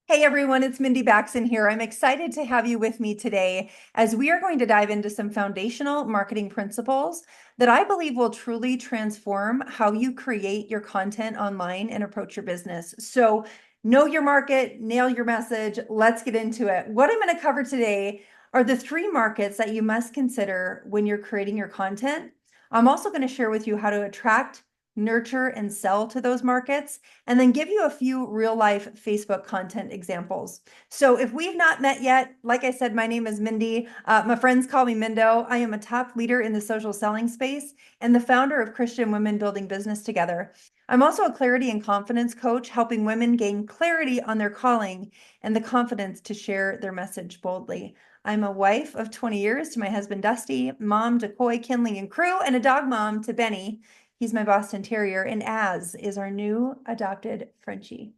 Hey everyone, it's Mindy Baxon here. I'm excited to have you with me today as we are going to dive into some foundational marketing principles that I believe will truly transform how you create your content online and approach your business. So, know your market, nail your message. Let's get into it. What I'm going to cover today are the three markets that you must consider when you're creating your content. I'm also going to share with you how to attract, nurture, and sell to those markets, and then give you a few real life Facebook content examples. So if we've not met yet, like I said, my name is Mindy. My friends call me Mindo. I am a top leader in the social selling space and the founder of Christian Women Building Business Together. I'm also a clarity and confidence coach, helping women gain clarity on their calling and the confidence to share their message boldly. I'm a wife of 20 years to my husband, Dusty, mom to Coy, Kinley, and crew, and a dog mom to Benny. He's my Boston Terrier, and Az is our new adopted Frenchie.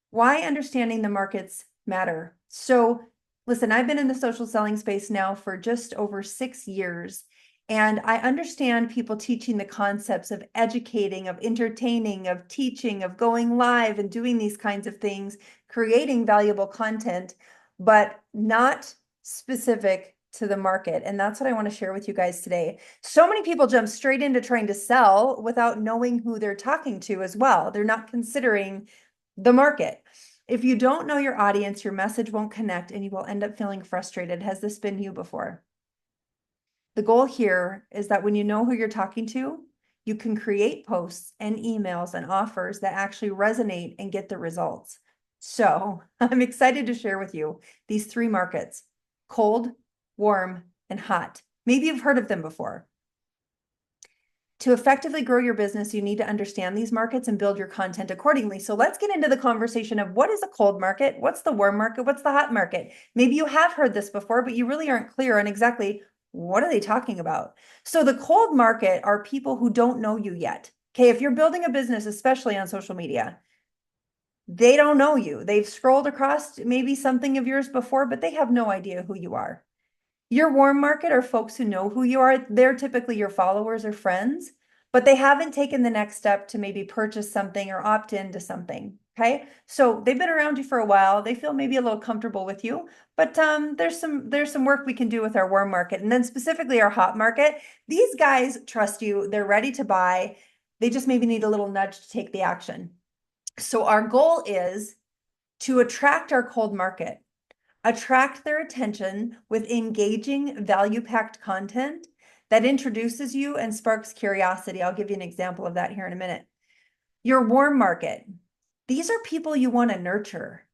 Why understanding the markets matter. So, listen, I've been in the social selling space now for just over 6 years, and I understand people teaching the concepts of educating, of entertaining, of teaching, of going live and doing these kinds of things, creating valuable content, but not specific to the market. And that's what I want to share with you guys today. So many people jump straight into trying to sell without knowing who they're talking to as well. They're not considering the market. If you don't know your audience, your message won't connect and you will end up feeling frustrated. Has this been you before? The goal here is that when you know who you're talking to, you can create posts and emails and offers that actually resonate and get the results. So I'm excited to share with you these three markets: cold, warm, and hot. Maybe you've heard of them before. To effectively grow your business, you need to understand these markets and build your content accordingly. So let's get into the conversation of what is a cold market? What's the warm market? What's the hot market? Maybe you have heard this before, but you really aren't clear on exactly what are they talking about. So the cold market are people who don't know you yet. Okay, if you're building a business, especially on social media, they don't know you. They've scrolled across maybe something of yours before, but they have no idea who you are. Your warm market are folks who know who you are. They're typically your followers or friends, but they haven't taken the next step to maybe purchase something or opt into something. Okay. So they've been around you for a while. They feel maybe a little comfortable with you, but there's some work we can do with our warm market. And then specifically our hot market. These guys trust you. They're ready to buy. They just maybe need a little nudge to take the action. So our goal is to attract our cold market. Attract their attention with engaging, value-packed content that introduces you and sparks curiosity. I'll give you an example of that here in a minute. Your warm market. These are people you want to nurture.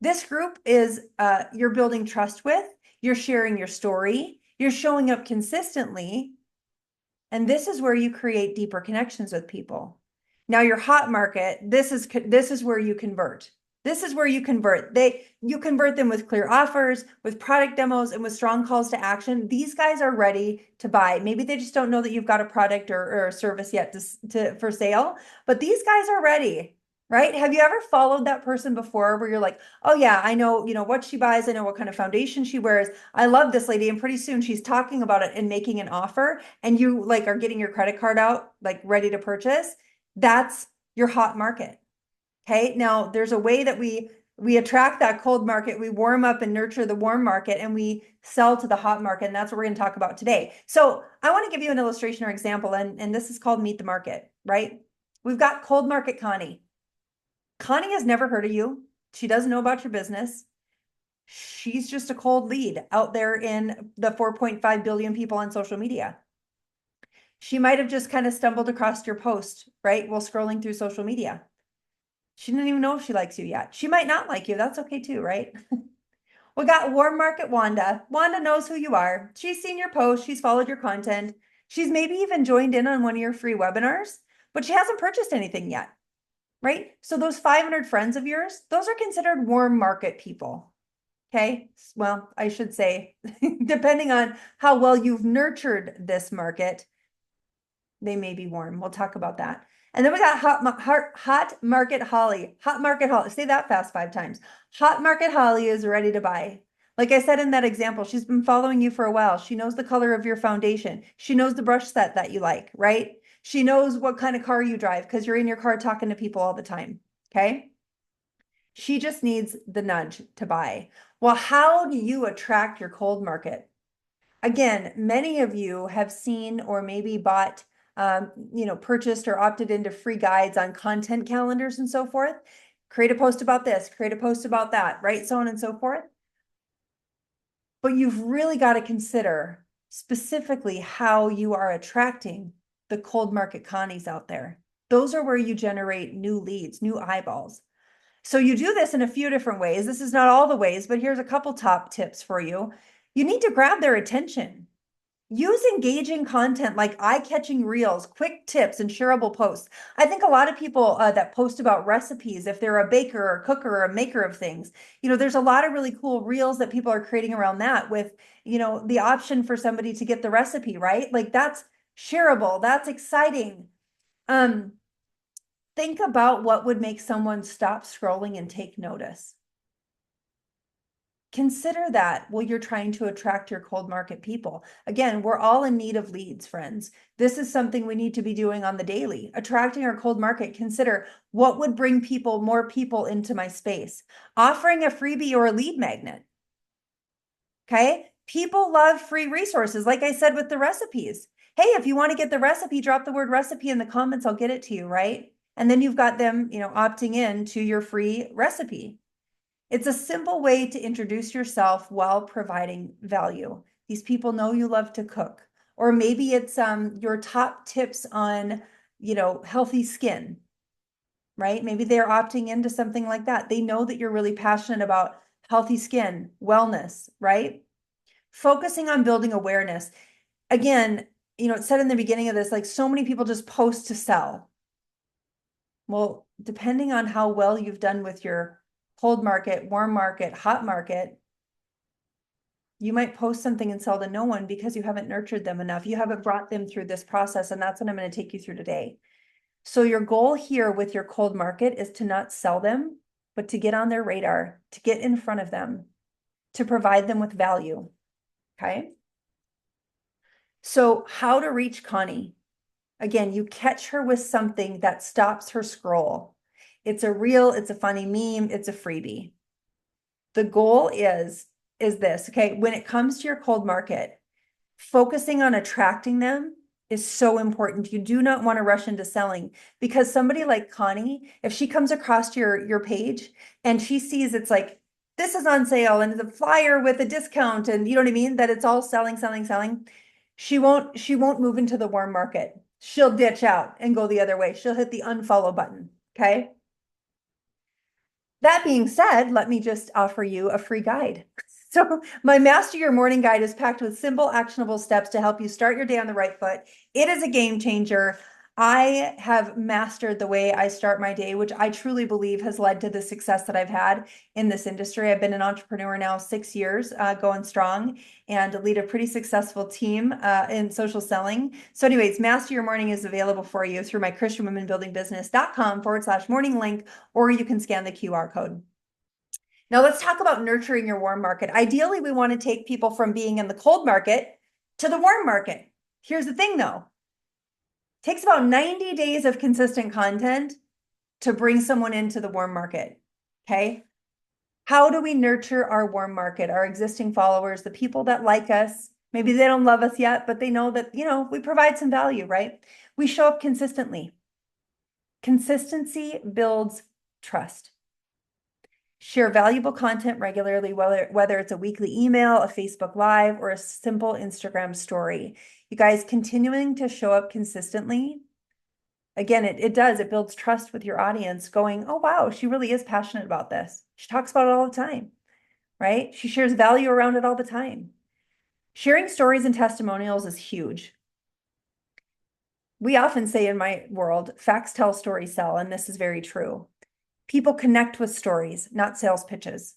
This group is you're building trust with, you're sharing your story, you're showing up consistently, and this is where you create deeper connections with people. Now your hot market, this is where you convert. This is where you convert. You convert them with clear offers, with product demos, and with strong calls to action. These guys are ready to buy. Maybe they just don't know that you've got a product or a service yet for sale, but these guys are ready, right? Have you ever followed that person before where you're like, oh yeah, I know, what she buys. I know what kind of foundation she wears. I love this lady. And pretty soon she's talking about it and making an offer, and you like are getting your credit card out, like ready to purchase. That's your hot market. Okay. Now there's a way that we attract that cold market, we warm up and nurture the warm market, and we sell to the hot market. And that's what we're going to talk about today. So I want to give you an illustration or example, and this is called Meet the Market, right? We've got cold market Connie. Connie has never heard of you. She doesn't know about your business. She's just a cold lead out there in the 4.5 billion people on social media. She might have just kind of stumbled across your post, right? While scrolling through social media. She didn't even know if she likes you yet. She might not like you. That's okay too, right? We got warm market Wanda. Wanda knows who you are. She's seen your post. She's followed your content. She's maybe even joined in on one of your free webinars, but she hasn't purchased anything yet, right? So those 500 friends of yours, those are considered warm market people. Okay. Well, I should say, depending on how well you've nurtured this market, they may be warm. We'll talk about that. And then we got hot market Holly. Hot market Holly. Say that fast 5 times. Hot market Holly is ready to buy. Like I said in that example, she's been following you for a while. She knows the color of your foundation. She knows the brush set that you like, right? She knows what kind of car you drive because you're in your car talking to people all the time. Okay. She just needs the nudge to buy. Well, how do you attract your cold market? Again, many of you have seen or maybe bought, purchased or opted into free guides on content calendars and so forth. Create a post about this, create a post about that, right? So on and so forth. But you've really got to consider specifically how you are attracting the cold market Connies out there. Those are where you generate new leads, new eyeballs. So you do this in a few different ways. This is not all the ways, but here's a couple top tips for you. You need to grab their attention. Use engaging content like eye-catching reels, quick tips, and shareable posts. I think a lot of people that post about recipes, if they're a baker or cooker or a maker of things, there's a lot of really cool reels that people are creating around that with, the option for somebody to get the recipe, right? Like that's shareable, that's exciting. Um, think about what would make someone stop scrolling and take notice. Consider that while you're trying to attract your cold market people. Again, we're all in need of leads, friends. This is something we need to be doing on the daily. Attracting our cold market, consider what would bring more people into my space. Offering a freebie or a lead magnet. Okay? People love free resources, like I said with the recipes. Hey, if you want to get the recipe, drop the word recipe in the comments, I'll get it to you, right? And then you've got them, opting in to your free recipe. It's a simple way to introduce yourself while providing value. These people know you love to cook, or maybe it's your top tips on, healthy skin, right? Maybe they're opting into something like that. They know that you're really passionate about healthy skin, wellness, right? Focusing on building awareness. Again, it said in the beginning of this, like so many people just post to sell. Well, depending on how well you've done with your cold market, warm market, hot market, you might post something and sell to no one because you haven't nurtured them enough. You haven't brought them through this process. And that's what I'm going to take you through today. So your goal here with your cold market is to not sell them, but to get on their radar, to get in front of them, to provide them with value. Okay. So how to reach Connie? Again, you catch her with something that stops her scroll. It's a reel, it's a funny meme, it's a freebie. The goal is this, okay? When it comes to your cold market, focusing on attracting them is so important. You do not want to rush into selling because somebody like Connie, if she comes across your page and she sees it's like, this is on sale and the flyer with a discount and you know what I mean, that it's all selling, selling, selling, she won't move into the warm market. She'll ditch out and go the other way. She'll hit the unfollow button, okay? That being said, let me just offer you a free guide. So my Master Your Morning Guide is packed with simple, actionable steps to help you start your day on the right foot. It is a game changer. I have mastered the way I start my day, which I truly believe has led to the success that I've had in this industry. I've been an entrepreneur now 6 years, going strong, and lead a pretty successful team in social selling. So anyways, Master Your Morning is available for you through my christianwomenbuildingbusiness.com/morning link, or you can scan the QR code. Now let's talk about nurturing your warm market. Ideally, we want to take people from being in the cold market to the warm market. Here's the thing though. It takes about 90 days of consistent content to bring someone into the warm market. Okay. How do we nurture our warm market, our existing followers, the people that like us? Maybe they don't love us yet, but they know that, we provide some value, right? We show up consistently. Consistency builds trust. Share valuable content regularly, whether it's a weekly email, a Facebook Live, or a simple Instagram story. You guys, continuing to show up consistently, again, it builds trust with your audience going, oh, wow, she really is passionate about this. She talks about it all the time, right? She shares value around it all the time. Sharing stories and testimonials is huge. We often say in my world, facts tell, stories sell, and this is very true. People connect with stories, not sales pitches.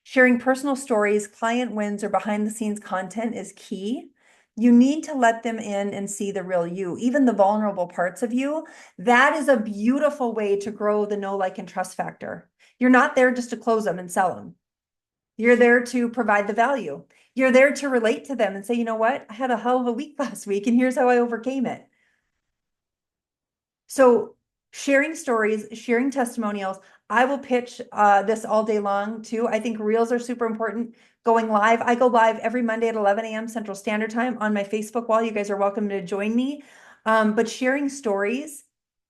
Sharing personal stories, client wins, or behind the scenes content is key. You need to let them in and see the real you, even the vulnerable parts of you. That is a beautiful way to grow the know, like, and trust factor. You're not there just to close them and sell them. You're there to provide the value. You're there to relate to them and say, you know what? I had a hell of a week last week, and here's how I overcame it. So Sharing stories, sharing testimonials. I will pitch this all day long too. I think reels are super important. Going live. I go live every Monday at 11 a.m. Central Standard Time on my Facebook wall. You guys are welcome to join me. But sharing stories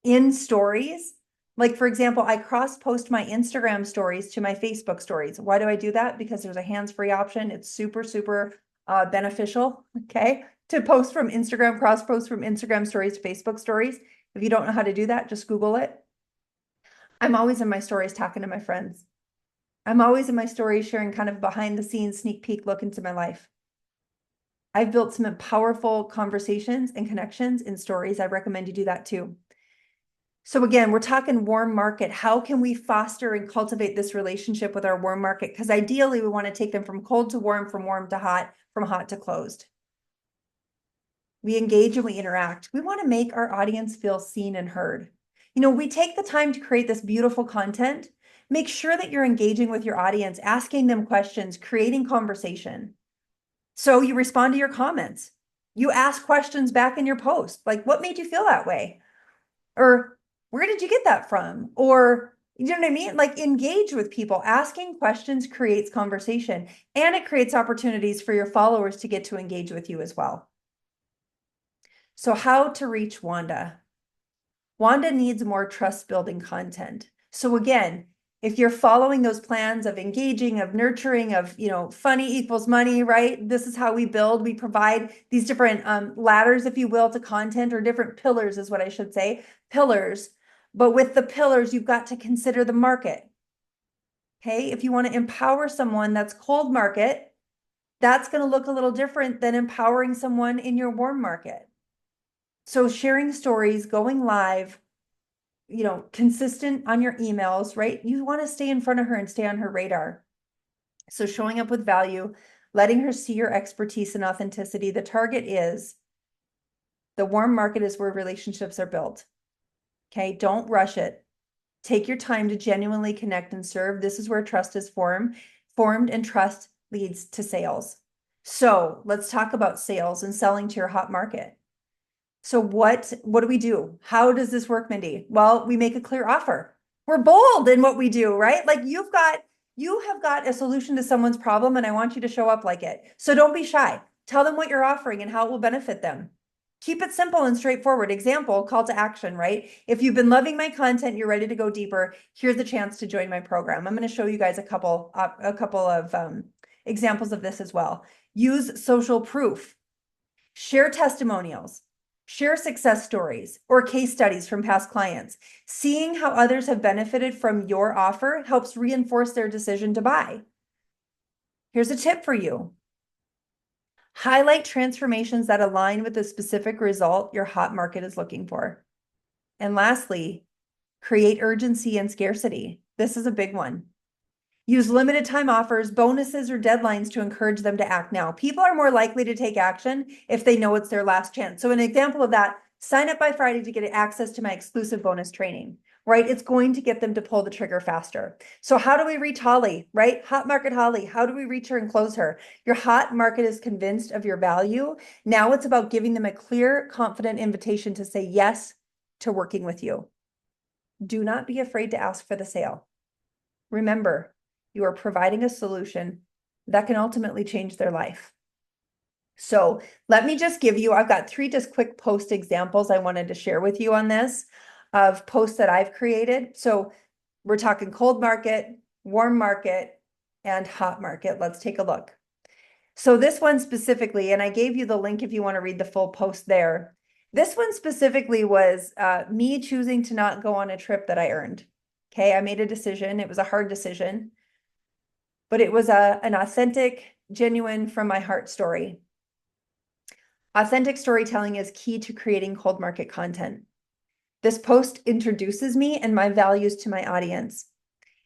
in stories, like for example, I cross-post my Instagram stories to my Facebook stories. Why do I do that? Because there's a hands-free option. It's super, super beneficial, okay? To post from Instagram, cross-post from Instagram stories to Facebook stories. If you don't know how to do that, just Google it. I'm always in my stories talking to my friends. I'm always in my stories sharing kind of behind the scenes sneak peek look into my life. I've built some powerful conversations and connections in stories. I recommend you do that too. So again, we're talking warm market. How can we foster and cultivate this relationship with our warm market? Because ideally we want to take them from cold to warm, from warm to hot, from hot to closed. We engage and we interact. We want to make our audience feel seen and heard. We take the time to create this beautiful content. Make sure that you're engaging with your audience, asking them questions, creating conversation. So you respond to your comments. You ask questions back in your post, like, what made you feel that way? Or where did you get that from? Or, you know what I mean? Like, engage with people. Asking questions creates conversation, and it creates opportunities for your followers to get to engage with you as well. So how to reach Wanda? Wanda needs more trust building content. So again, if you're following those plans of engaging, of nurturing, of, funny equals money, right? This is how we build. We provide these different ladders, if you will, to content, or different pillars is what I should say, pillars. But with the pillars, you've got to consider the market. Okay. If you want to empower someone that's cold market, that's going to look a little different than empowering someone in your warm market. So sharing stories, going live, consistent on your emails, right? You want to stay in front of her and stay on her radar. So showing up with value, letting her see your expertise and authenticity. The target is the warm market is where relationships are built. Okay, don't rush it. Take your time to genuinely connect and serve. This is where trust is formed, and trust leads to sales. So let's talk about sales and selling to your hot market. So what do we do? How does this work, Mindy? Well, we make a clear offer. We're bold in what we do, right? Like you have got a solution to someone's problem, and I want you to show up like it. So don't be shy. Tell them what you're offering and how it will benefit them. Keep it simple and straightforward. Example, call to action, right? If you've been loving my content, you're ready to go deeper, here's a chance to join my program. I'm going to show you guys a couple of examples of this as well. Use social proof. Share testimonials. Share success stories or case studies from past clients. Seeing how others have benefited from your offer helps reinforce their decision to buy. Here's a tip for you. Highlight transformations that align with the specific result your hot market is looking for. And lastly, create urgency and scarcity. This is a big one. Use limited time offers, bonuses, or deadlines to encourage them to act now. People are more likely to take action if they know it's their last chance. So an example of that, sign up by Friday to get access to my exclusive bonus training, right? It's going to get them to pull the trigger faster. So how do we reach Holly, right? Hot market Holly, how do we reach her and close her? Your hot market is convinced of your value. Now it's about giving them a clear, confident invitation to say yes to working with you. Do not be afraid to ask for the sale. Remember, you are providing a solution that can ultimately change their life. So let me just give you, I've got 3 just quick post examples I wanted to share with you on this of posts that I've created. So we're talking cold market, warm market, and hot market. Let's take a look. So this one specifically, and I gave you the link if you want to read the full post there. This one specifically was me choosing to not go on a trip that I earned. Okay, I made a decision. It was a hard decision, but it was an authentic, genuine, from my heart story. Authentic storytelling is key to creating cold market content. This post introduces me and my values to my audience.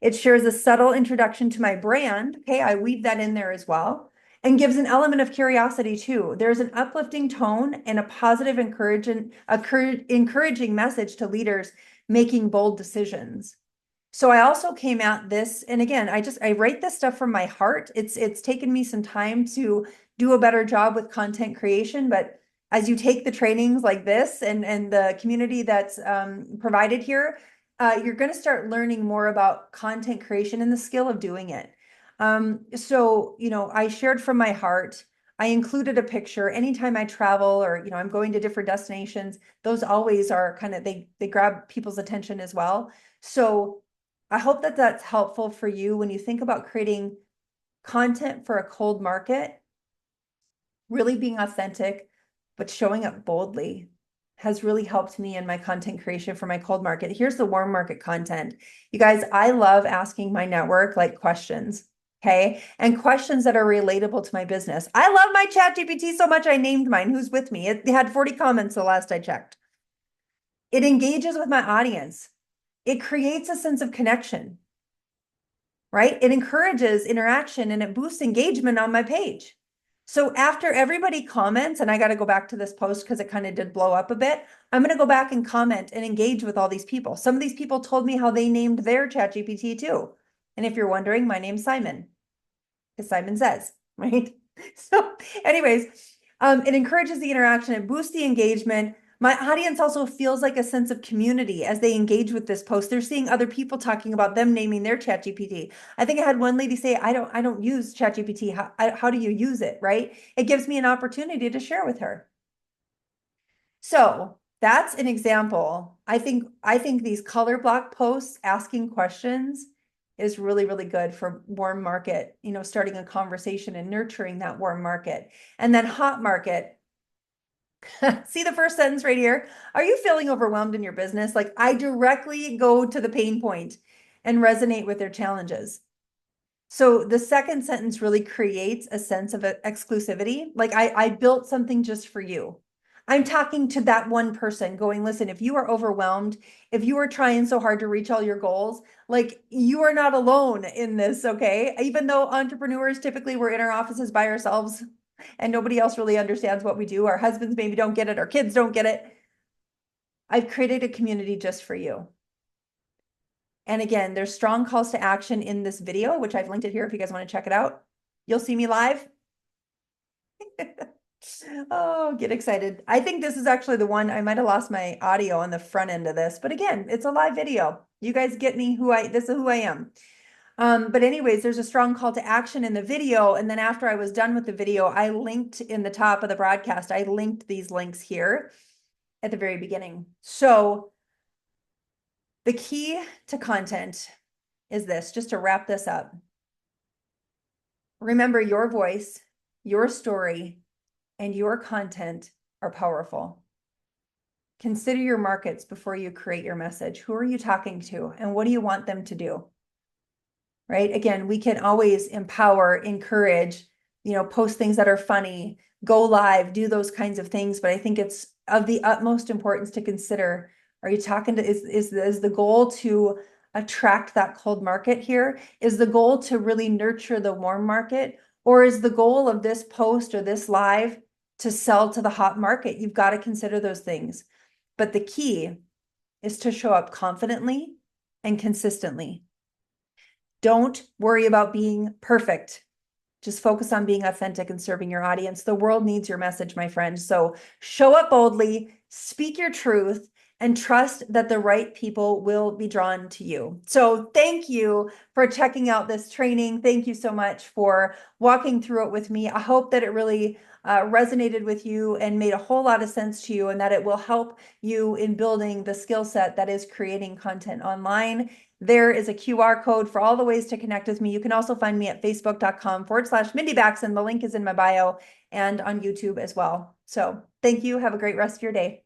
It shares a subtle introduction to my brand. Okay, I weave that in there as well, and gives an element of curiosity too. There's an uplifting tone and a positive, encouraging message to leaders making bold decisions. So I also came at this, and again, I write this stuff from my heart. It's taken me some time to do a better job with content creation, but as you take the trainings like this and the community that's provided here, you're going to start learning more about content creation and the skill of doing it. So, I shared from my heart. I included a picture anytime I travel or, I'm going to different destinations. Those always are kind of, they grab people's attention as well. So I hope that that's helpful for you when you think about creating content for a cold market. Really being authentic, but showing up boldly has really helped me in my content creation for my cold market. Here's the warm market content. You guys, I love asking my network like questions. Okay. And questions that are relatable to my business. I love my chat GPT so much. I named mine. Who's with me? It had 40 comments the last I checked. It engages with my audience. It creates a sense of connection, right? It encourages interaction and it boosts engagement on my page. So after everybody comments, and I got to go back to this post because it kind of did blow up a bit, I'm going to go back and comment and engage with all these people. Some of these people told me how they named their chat GPT too. And if you're wondering, my name's Simon, because Simon says, right? So anyways, it encourages the interaction, it boosts the engagement. My audience also feels like a sense of community as they engage with this post. They're seeing other people talking about them naming their chat GPT. I think I had one lady say, I don't use chat GPT. How do you use it? Right? It gives me an opportunity to share with her. So that's an example. I think these color block posts asking questions is really, really good for warm market, starting a conversation and nurturing that warm market. And then hot market. See the first sentence right here? Are you feeling overwhelmed in your business? Like I directly go to the pain point and resonate with their challenges. So the second sentence really creates a sense of exclusivity. Like I built something just for you. I'm talking to that one person going, listen, if you are overwhelmed, if you are trying so hard to reach all your goals, like you are not alone in this, okay? Even though entrepreneurs typically we're in our offices by ourselves and nobody else really understands what we do. Our husbands maybe don't get it, our kids don't get it. I've created a community just for you. And again, there's strong calls to action in this video, which I've linked it here if you guys want to check it out. You'll see me live. Oh, get excited. I think this is actually the one, I might have lost my audio on the front end of this, but again, it's a live video. You guys get me this is who I am. But anyways, there's a strong call to action in the video. And then after I was done with the video, I linked in the top of the broadcast, I linked these links here at the very beginning. So the key to content is this, just to wrap this up. Remember, your voice, your story, and your content are powerful. Consider your markets before you create your message. Who are you talking to, and what do you want them to do? Right? Again, we can always empower, encourage, post things that are funny, go live, do those kinds of things. But I think it's of the utmost importance to consider, are you talking to, is the goal to attract that cold market here? Is the goal to really nurture the warm market? Or is the goal of this post or this live to sell to the hot market? You've got to consider those things. But the key is to show up confidently and consistently. Don't worry about being perfect. Just focus on being authentic and serving your audience. The world needs your message, my friend. So show up boldly, speak your truth, and trust that the right people will be drawn to you. So thank you for checking out this training. Thank you so much for walking through it with me. I hope that it really resonated with you and made a whole lot of sense to you, and that it will help you in building the skill set that is creating content online. There is a QR code for all the ways to connect with me. You can also find me at facebook.com/Mindy Baxen. The link is in my bio and on YouTube as well. So thank you. Have a great rest of your day.